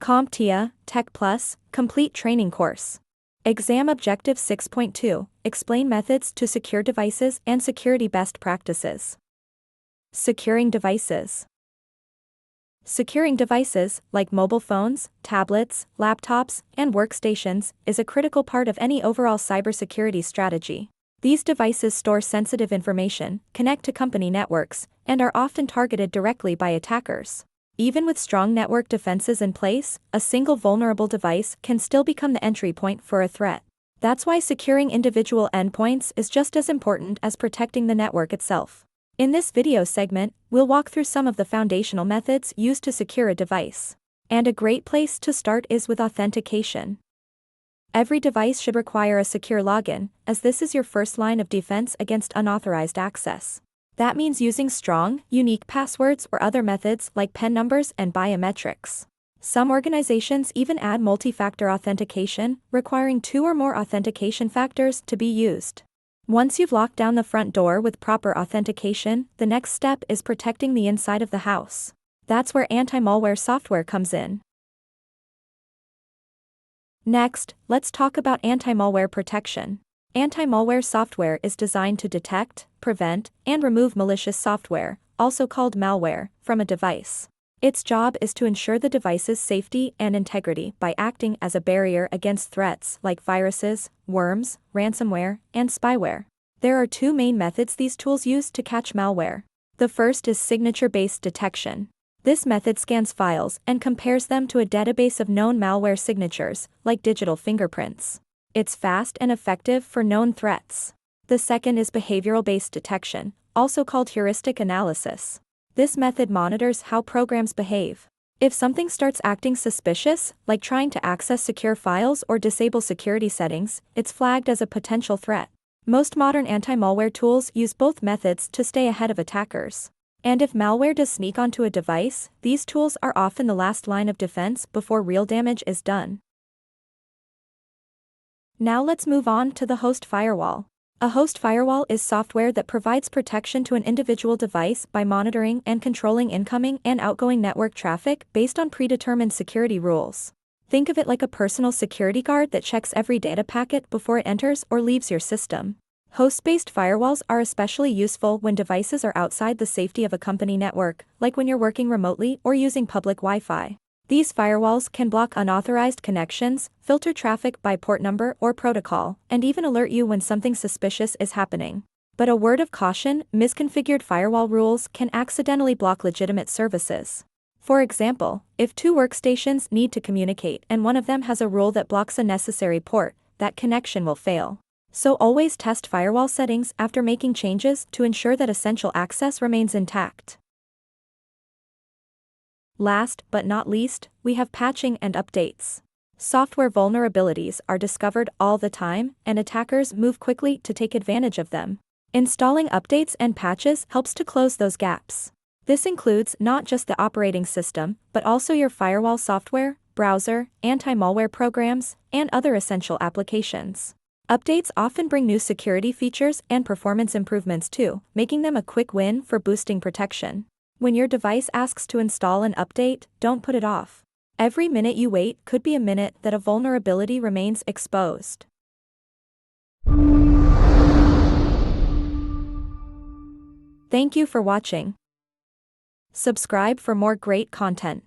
CompTIA Tech Complete Training Course. Exam Objective 6.2, Explain methods to secure devices and security best practices. Securing devices. Securing devices, like mobile phones, tablets, laptops, and workstations, is a critical part of any overall cybersecurity strategy. These devices store sensitive information, connect to company networks, and are often targeted directly by attackers. Even with strong network defenses in place, a single vulnerable device can still become the entry point for a threat. That's why securing individual endpoints is just as important as protecting the network itself. In this video segment, we'll walk through some of the foundational methods used to secure a device. And a great place to start is with authentication. Every device should require a secure login, as this is your first line of defense against unauthorized access. That means using strong, unique passwords or other methods like PIN numbers and biometrics. Some organizations even add multi-factor authentication, requiring 2 or more authentication factors to be used. Once you've locked down the front door with proper authentication, the next step is protecting the inside of the house. That's where anti-malware software comes in. Next, let's talk about anti-malware protection. Anti-malware software is designed to detect, prevent, and remove malicious software, also called malware, from a device. Its job is to ensure the device's safety and integrity by acting as a barrier against threats like viruses, worms, ransomware, and spyware. There are 2 main methods these tools use to catch malware. The first is signature-based detection. This method scans files and compares them to a database of known malware signatures, like digital fingerprints. It's fast and effective for known threats. The second is behavioral-based detection, also called heuristic analysis. This method monitors how programs behave. If something starts acting suspicious, like trying to access secure files or disable security settings, it's flagged as a potential threat. Most modern anti-malware tools use both methods to stay ahead of attackers. And if malware does sneak onto a device, these tools are often the last line of defense before real damage is done. Now let's move on to the host firewall. A host firewall is software that provides protection to an individual device by monitoring and controlling incoming and outgoing network traffic based on predetermined security rules. Think of it like a personal security guard that checks every data packet before it enters or leaves your system. Host-based firewalls are especially useful when devices are outside the safety of a company network, like when you're working remotely or using public Wi-Fi. These firewalls can block unauthorized connections, filter traffic by port number or protocol, and even alert you when something suspicious is happening. But a word of caution, misconfigured firewall rules can accidentally block legitimate services. For example, if 2 workstations need to communicate and one of them has a rule that blocks a necessary port, that connection will fail. So always test firewall settings after making changes to ensure that essential access remains intact. Last but not least, we have patching and updates. Software vulnerabilities are discovered all the time, and attackers move quickly to take advantage of them. Installing updates and patches helps to close those gaps. This includes not just the operating system, but also your firewall software, browser, anti-malware programs, and other essential applications. Updates often bring new security features and performance improvements too, making them a quick win for boosting protection. When your device asks to install an update, don't put it off. Every minute you wait could be a minute that a vulnerability remains exposed. Thank you for watching. Subscribe for more great content.